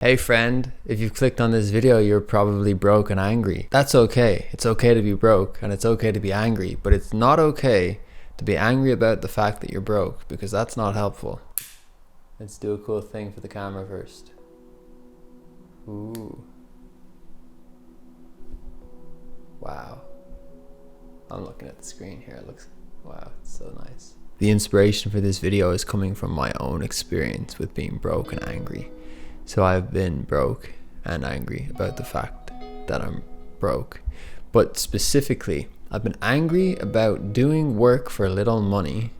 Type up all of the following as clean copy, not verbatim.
Hey friend, if you've clicked on this video, you're probably broke and angry. That's okay. It's okay to be broke and it's okay to be angry, but it's not okay to be angry about the fact that you're broke because that's not helpful. Let's do a cool thing for the camera first. Ooh. Wow. I'm looking at the screen here. It looks, wow, it's so nice. The inspiration for this video is coming from my own experience with being broke and angry. So I've been broke and angry about the fact that I'm broke. But specifically, I've been angry about doing work for little money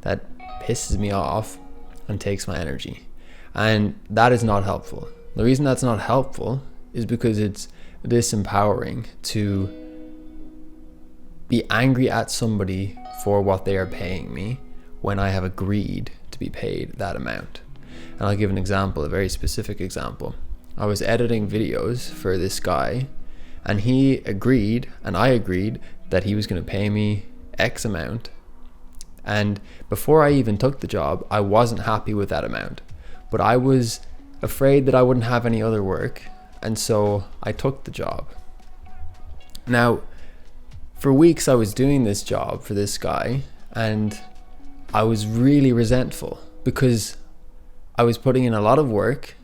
that pisses me off and takes my energy. And that is not helpful. The reason that's not helpful is because it's disempowering to be angry at somebody for what they are paying me when I have agreed to be paid that amount. And I'll give an example, a very specific example. I was editing videos for this guy and he agreed and I agreed that he was going to pay me X amount. And before I even took the job, I wasn't happy with that amount, but I was afraid that I wouldn't have any other work. And so I took the job. Now, for weeks I was doing this job for this guy and I was really resentful because I was putting in a lot of work.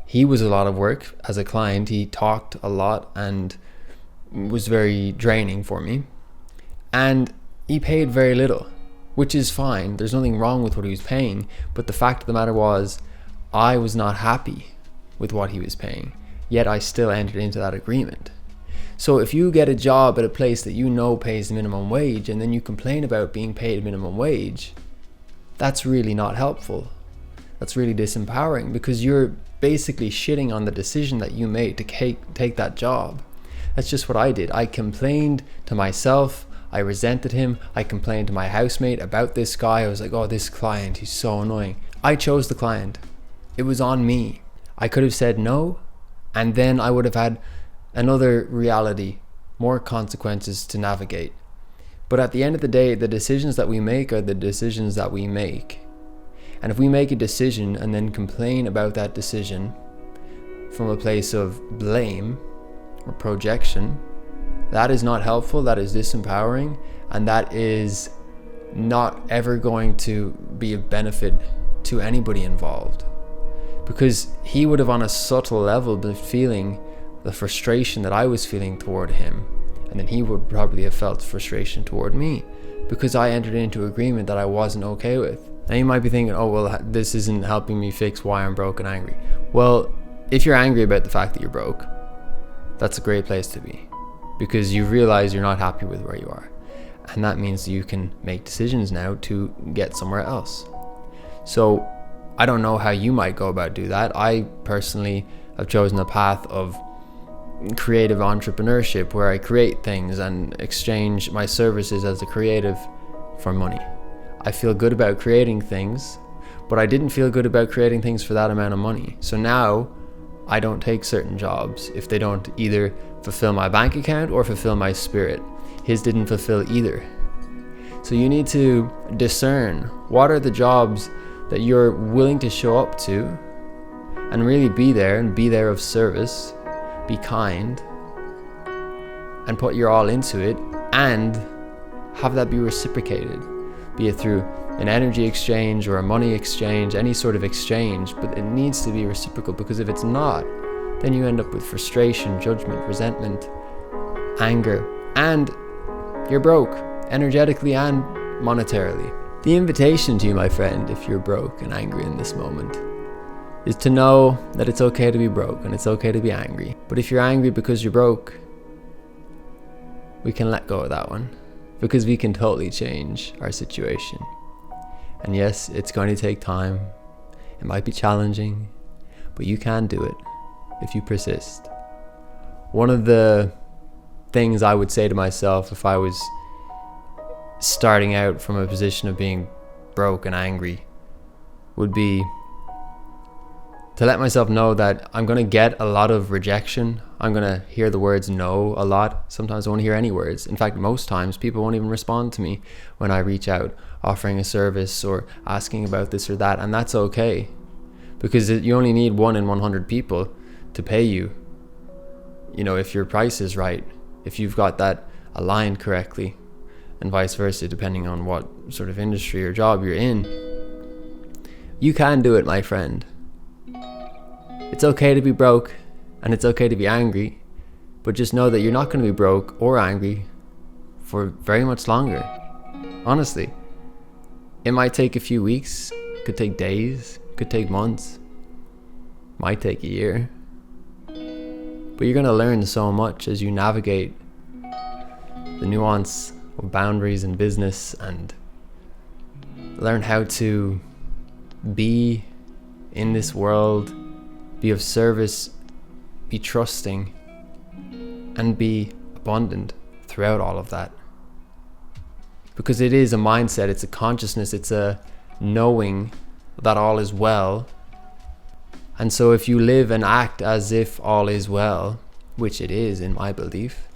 He was a lot of work as a client. He talked a lot and was very draining for me. And he paid very little, which is fine. There's nothing wrong with what he was paying. But the fact of the matter was, I was not happy with what he was paying. Yet I still entered into that agreement. So if you get a job at a place that you know pays the minimum wage and then you complain about being paid minimum wage, that's really not helpful. That's really disempowering because you're basically shitting on the decision that you made to take that job. That's just what I did. I complained to myself. I resented him. I complained to my housemate about this guy. I was like, oh, this client, he's so annoying. I chose the client. It was on me. I could have said no, and then I would have had another reality, more consequences to navigate. But at the end of the day, the decisions that we make are the decisions that we make. And if we make a decision and then complain about that decision from a place of blame or projection, that is not helpful, that is disempowering, and that is not ever going to be of benefit to anybody involved. Because he would have on a subtle level been feeling the frustration that I was feeling toward him, and then he would probably have felt frustration toward me because I entered into agreement that I wasn't okay with. Now you might be thinking, oh, well, this isn't helping me fix why I'm broke and angry. Well, if you're angry about the fact that you're broke, that's a great place to be because you realize you're not happy with where you are. And that means you can make decisions now to get somewhere else. So I don't know how you might go about do that. I personally have chosen a path of creative entrepreneurship where I create things and exchange my services as a creative for money. I feel good about creating things, but I didn't feel good about creating things for that amount of money. So now I don't take certain jobs if they don't either fulfill my bank account or fulfill my spirit. His didn't fulfill either. So you need to discern what are the jobs that you're willing to show up to and really be there and be there of service, be kind and put your all into it and have that be reciprocated. Be it through an energy exchange or a money exchange, any sort of exchange, but it needs to be reciprocal because if it's not, then you end up with frustration, judgment, resentment, anger, and you're broke, energetically and monetarily. The invitation to you, my friend, if you're broke and angry in this moment, is to know that it's okay to be broke and it's okay to be angry. But if you're angry because you're broke, we can let go of that one. Because we can totally change our situation. And yes, it's going to take time. It might be challenging, but you can do it if you persist. One of the things I would say to myself if I was starting out from a position of being broke and angry would be to let myself know that I'm going to get a lot of rejection. I'm going to hear the words no a lot. Sometimes I won't hear any words. In fact, most times people won't even respond to me when I reach out offering a service or asking about this or that, and that's okay. because you only need 1 in 100 people to pay you. You know, if your price is right, if you've got that aligned correctly, and vice versa, depending on what sort of industry or job you're in. You can do it, my friend. It's okay to be broke, and it's okay to be angry, but just know that you're not going to be broke or angry for very much longer. Honestly, it might take a few weeks, could take days, could take months, might take a year. But you're going to learn so much as you navigate the nuance of boundaries in business, and learn how to be in this world, be of service, be trusting, and be abundant throughout all of that. Because it is a mindset, it's a consciousness, it's a knowing that all is well. And so if you live and act as if all is well, which it is in my belief,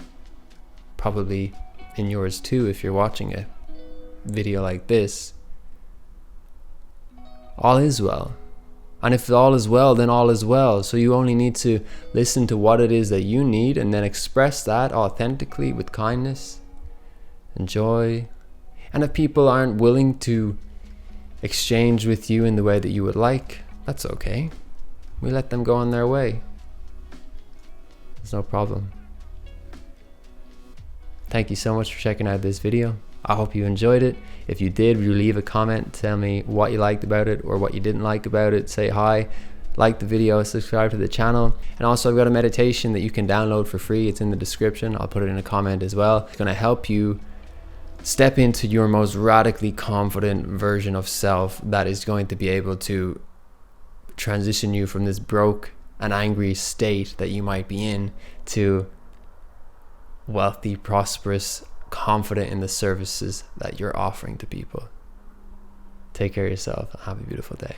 probably in yours too if you're watching a video like this, all is well. And if all is well, then all is well. So you only need to listen to what it is that you need, and then express that authentically with kindness and joy. And if people aren't willing to exchange with you in the way that you would like, that's okay. We let them go on their way. There's no problem. Thank you so much for checking out this video. I hope you enjoyed it. If you did, you leave a comment, tell me what you liked about it or what you didn't like about it. Say hi, like the video, subscribe to the channel. And also I've got a meditation that you can download for free. It's in the description. I'll put it in a comment as well. It's going to help you step into your most radically confident version of self that is going to be able to transition you from this broke and angry state that you might be in to wealthy, prosperous, confident in the services that you're offering to people. Take care of yourself and have a beautiful day.